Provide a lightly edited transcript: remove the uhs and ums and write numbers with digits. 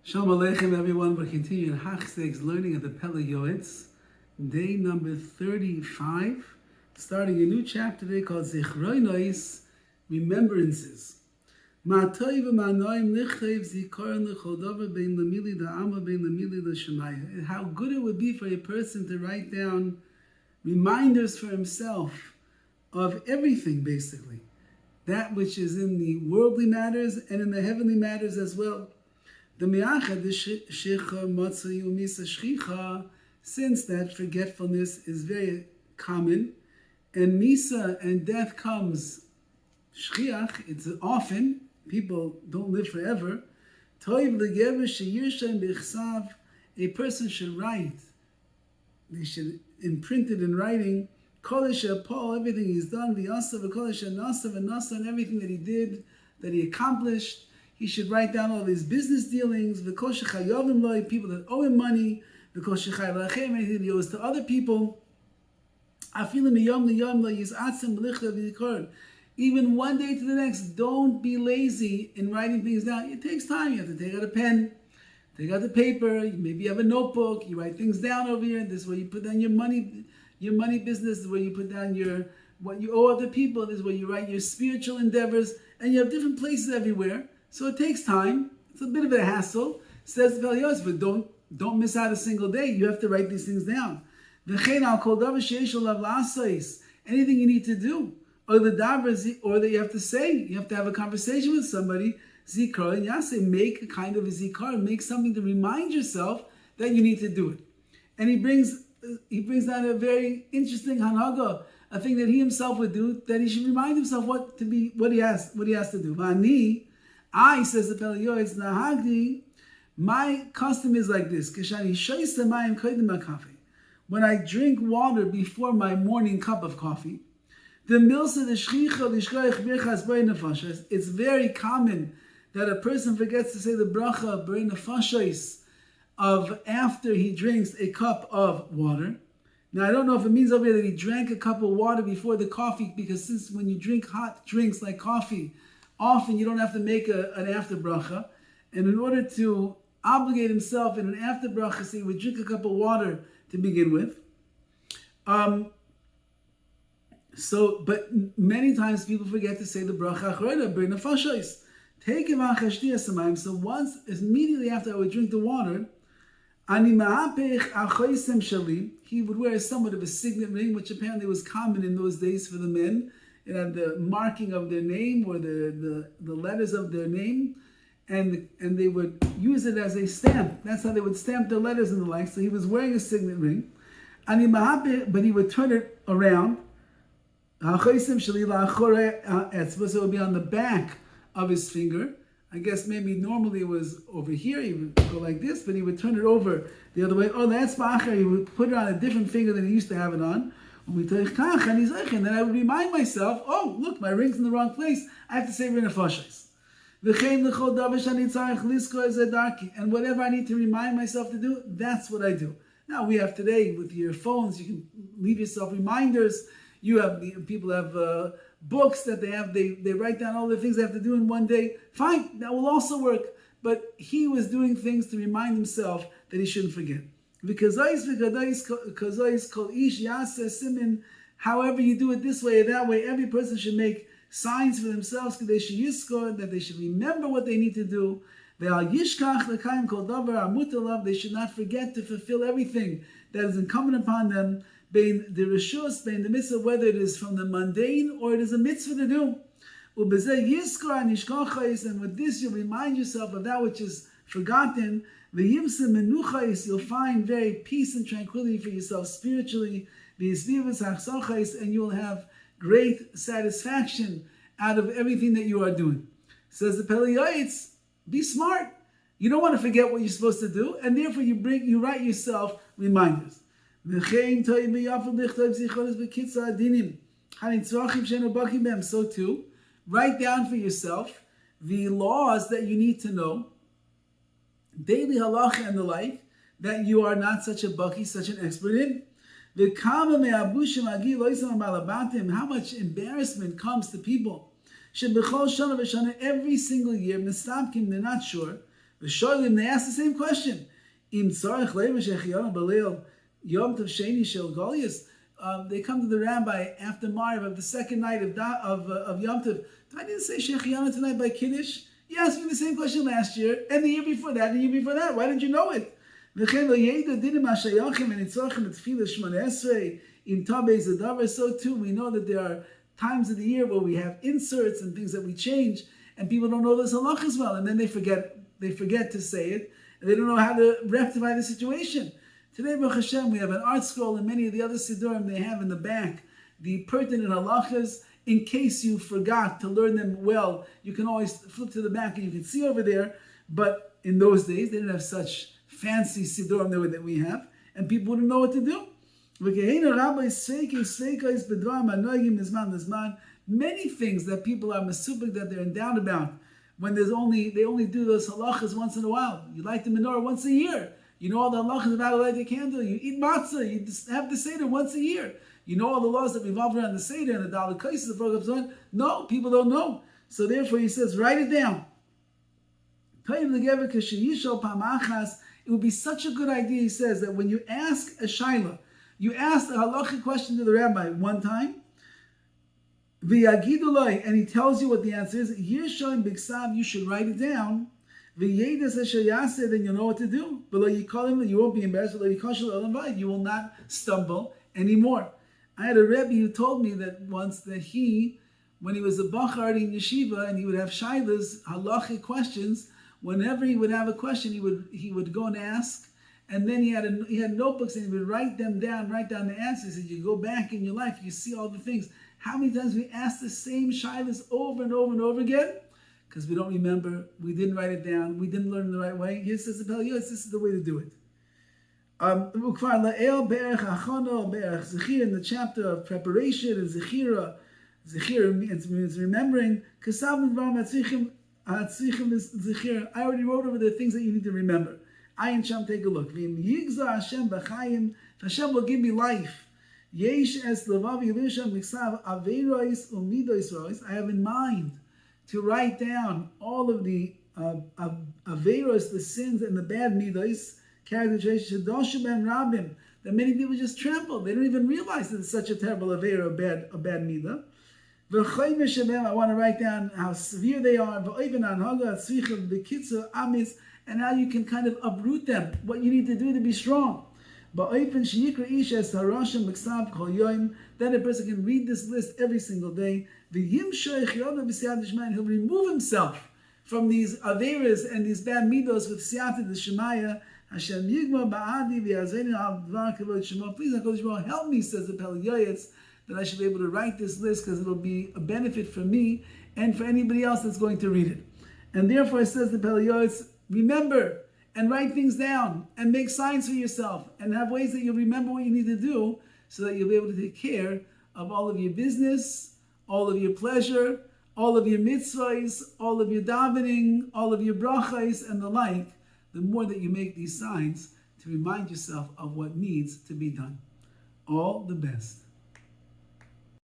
Shalom Aleichem, everyone. We're continuing Hachsteg's learning of the Pele Yoetz, day number 35, starting a new chapter today called Zichronos, Remembrances. Ma'atoi v'ma'anoim lichlev zikaron l'chol davar bein lamili da'ama bein lamili l'shemayah. How good it would be for a person to write down reminders for himself of everything, basically. That which is in the worldly matters and in the heavenly matters as well. Since that forgetfulness is very common, and misa and death comes shchiach, it's often, people don't live forever, a person should write, they should imprint it in writing, everything he's done, and everything that he did, that he accomplished. He should write down all his business dealings, people that owe him money, anything he owes to other people. Even one day to the next, don't be lazy in writing things down. It takes time. You have to take out a pen, take out the paper. Maybe you have a notebook. You write things down over here. This is where you put down your money business. This is where you put down what you owe other people. This is where you write your spiritual endeavors. And you have different places everywhere. So it takes time. It's a bit of a hassle. Says the Pele Yoetz, but don't miss out a single day. You have to write these things down. Anything you need to do, or that you have to say, you have to have a conversation with somebody. Zikar and Yase, make a kind of a zikar, make something to remind yourself that you need to do it. And he brings down a very interesting hanaga, a thing that he himself would do, that he should remind himself what he has to do. I, says the Pele Yoetz, Nahagdi, my custom is like this. When I drink water before my morning cup of coffee, it's very common that a person forgets to say the bracha of Borei Nefashos of after he drinks a cup of water. Now, I don't know if it means over here that he drank a cup of water before the coffee, because since when you drink hot drinks like coffee, often you don't have to make an after bracha. And in order to obligate himself in an after bracha, so he would drink a cup of water to begin with. But many times people forget to say the bracha achrona, Borei Nefashos. Take him. So once, immediately after I would drink the water, he would wear somewhat of a signet ring, which apparently was common in those days for the men. It had the marking of their name, or the letters of their name, and they would use it as a stamp. That's how they would stamp their letters and the like. So he was wearing a signet ring, but he would turn it around. So it would be on the back of his finger. I guess maybe normally it was over here. He would go like this, but he would turn it over the other way. Oh, that's ba'achar. He would put it on a different finger than he used to have it on. And then I would remind myself, oh, look, my ring's in the wrong place. I have to say Borei Nefashos. And whatever I need to remind myself to do, that's what I do. Now, we have today, with your phones, you can leave yourself reminders. People have books that they write down all the things they have to do in one day. Fine, that will also work. But he was doing things to remind himself that he shouldn't forget. However you do it this way or that way, every person should make signs for themselves, that they should remember what they need to do. They should not forget to fulfill everything that is incumbent upon them, bein the rishus, bein the mitzvah, whether it is from the mundane or it is a mitzvah to do. And with this you remind yourself of that which is forgotten. You'll find very peace and tranquility for yourself spiritually, and you will have great satisfaction out of everything that you are doing. Says the Pele Yoetz, be smart. You don't want to forget what you're supposed to do, and therefore you write yourself reminders. So too, write down for yourself the laws that you need to know, daily halacha and the like, that you are not such a baki, such an expert in. How much embarrassment comes to people. Every single year, they're not sure. The Sholim, they ask the same question. Im tzarech leiva shechianu b'leil yom tov sheni shel Goliath. They come to the rabbi after Mariv of the second night of Yom Tov. I didn't say shechianu tonight by Kiddush. You asked me the same question last year, and the year before that, and the year before that. Why didn't you know it? So too, we know that there are times of the year where we have inserts and things that we change, and people don't know this halach as well, and then they forget to say it, and they don't know how to rectify the situation. Today, Baruch Hashem, we have an art scroll, and many of the other siddurim they have in the back the pertinent halachas. In case you forgot to learn them well, you can always flip to the back and you can see over there. But in those days, they didn't have such fancy siddurim that we have, and people wouldn't know what to do. Many things that people are mesupik, that they're in doubt about, when they only do those halachas once in a while. You light the menorah once a year. You know all the halachas about light the candle. You eat matzah. You just have the seder once a year. You know all the laws that revolve around the seder and the daled kaises, the program, so on. No, people don't know. So therefore, he says, write it down. It would be such a good idea, he says, that when you ask a shaila, you ask a halachic question to the rabbi one time, and he tells you what the answer is. You should write it down. Then you'll know what to do. You won't be embarrassed. You will not stumble anymore. I had a Rabbi who told me that once that when he was a bachar in yeshiva and he would have shailas, halachic questions, whenever he would have a question, he would go and ask, and then he had notebooks and he would write down the answers. And you go back in your life, you see all the things. How many times we ask the same shailas over and over and over again? Because we don't remember, we didn't write it down, we didn't learn it the right way. Here says the Pele Yoetz, this is the way to do it. In the chapter of preparation and zechira means remembering. I already wrote over the things that you need to remember. Ayin Sham, take a look. Hashem will give me life. I have in mind to write down all of the averos, the sins and the bad midos, characterizations that many people just trample. They don't even realize that it's such a terrible avera, a bad midah. I want to write down how severe they are, and how you can kind of uproot them, what you need to do to be strong. Then a person can read this list every single day. He'll remove himself from these averas and these bad midos with siyata d'shemaya. Hashem yigma ba'adi v'yazeinu al dvar kavod shemo. Please, HaKadosh Baruch Hu, help me, says the Pele Yoetz, that I should be able to write this list, because it'll be a benefit for me and for anybody else that's going to read it. And therefore, it says the Pele Yoetz, remember and write things down and make signs for yourself and have ways that you'll remember what you need to do, so that you'll be able to take care of all of your business, all of your pleasure, all of your mitzvahs, all of your davening, all of your brachas and the like, the more that you make these signs to remind yourself of what needs to be done. All the best.